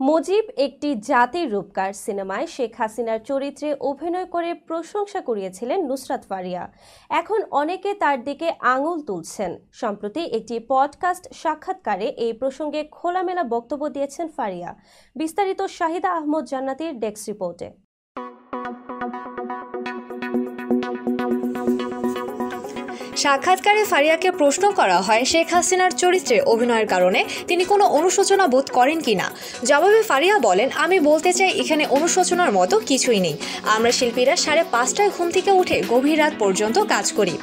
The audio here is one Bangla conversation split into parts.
মুজিব একটি জাতির রূপকার সিনেমায় শেখ হাসিনার চরিত্রে অভিনয় করে প্রশংসা কুড়িয়েছিলেন নুসরাত ফারিয়া। এখন অনেকে তার দিকে আঙুল তুলছেন। সম্প্রতি একটি পডকাস্ট সাক্ষাৎকারে এই প্রসঙ্গে খোলামেলা বক্তব্য দিয়েছেন ফারিয়া। বিস্তারিত শাহিদা আহমদ জান্নাতীর ডেস্ক রিপোর্টে। সাক্ষাৎকারে ফারিয়াকে প্রশ্ন করা হয় শেখ হাসিনার চরিত্রে অভিনয়ের কারণে তিনি কোনো অনুশোচনা বোধ করেন কিনা। জবাবে ফারিয়া বলেন, আমি বলতে চাই এখানে অনুশোচনার মতো কিছুই নেই। আমরা শিল্পীরা 5:30 ঘুম থেকে উঠে গভীর রাত পর্যন্ত কাজ করি।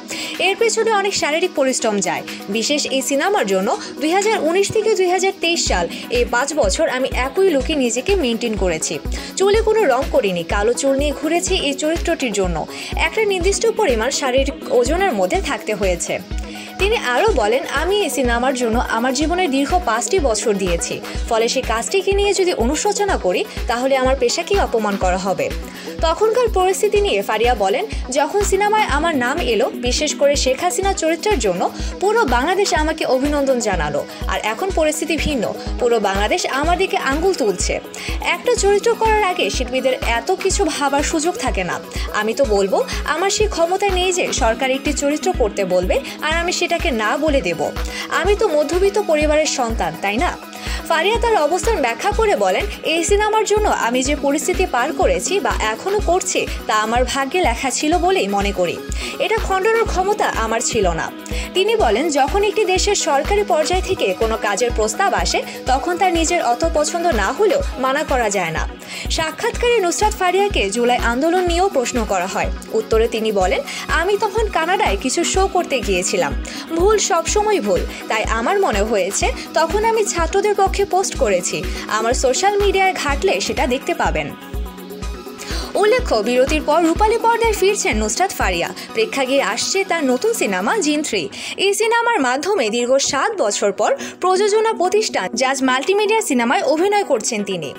এর পেছনে অনেক শারীরিক পরিশ্রম যায়। বিশেষ এই সিনেমার জন্য 2019 থেকে 2023 সাল এই 5 বছর আমি একই লুকে নিজেকে মেনটেন করেছি। চুলে কোনো রং করিনি, কালো চুল নিয়ে ঘুরেছি এই চরিত্রটির জন্য। একটা নির্দিষ্ট পরিমাণ শারীরিক ওজনের মধ্যে থাকতে হয়েছে। তিনি আরও বলেন, আমি এই সিনেমার জন্য আমার জীবনের দীর্ঘ 5টি বছর দিয়েছি। ফলে সেই কাজটিকে নিয়ে যদি অনুশোচনা করি তাহলে আমার পেশাকেই অপমান করা হবে। তখনকার পরিস্থিতি নিয়ে ফারিয়া বলেন, যখন সিনেমায় আমার নাম এলো, বিশেষ করে শেখ হাসিনা চরিত্রের জন্য পুরো বাংলাদেশ আমাকে অভিনন্দন জানালো। আর এখন পরিস্থিতি ভিন্ন, পুরো বাংলাদেশ আমার দিকে আঙ্গুল তুলছে। একটা চরিত্র করার আগে শিল্পীদের এত কিছু ভাবার সুযোগ থাকে না। আমি তো বলবো, আমার সেই ক্ষমতা নেই যে সরকার একটি চরিত্র করতে বলবে আর আমি সেটাকে না বলে দেব। আমি তো মধ্যবিত্ত পরিবারের সন্তান, তাই না? ফারিয়া তার অবস্থান ব্যাখ্যা করে বলেন, এই সিনেমার জন্য আমি যে পরিস্থিতি পার করেছি বা এখনো করছি তা আমার ভাগ্যে লেখা ছিল বলেই মনে করি। এটা খণ্ডনের ক্ষমতা আমার ছিল না। তিনি বলেন, যখন একটি দেশের সরকারি পর্যায় থেকে কোনো কাজের প্রস্তাব আসে তখন তার নিজের অত পছন্দ না হলেও মানা করা যায় না। সাক্ষাৎকারে নুসরাত ফারিয়াকে জুলাই আন্দোলন নিয়েও প্রশ্ন করা হয়। উত্তরে তিনি বলেন, আমি তখন কানাডায় কিছু শো করতে গিয়েছিলাম। ভুল সবসময় ভুল, তাই আমার মনে হয়েছে তখন আমি ছাত্রদের পক্ষে পোস্ট করেছি। আমার সোশ্যাল মিডিয়ায় ঘাটলে সেটা দেখতে পাবেন। উল্লেখ্য, বিরতির পর রূপালী পর্দায় ফিরছেন নুসরাত ফারিয়া। প্রেক্ষাগৃহে আসছে তার নতুন সিনেমা জিন 3। এই সিনেমার মাধ্যমে দীর্ঘ 7 বছর পর প্রযোজনা প্রতিষ্ঠান জাজ মাল্টিমিডিয়া সিনেমায় অভিনয় করছেন তিনি।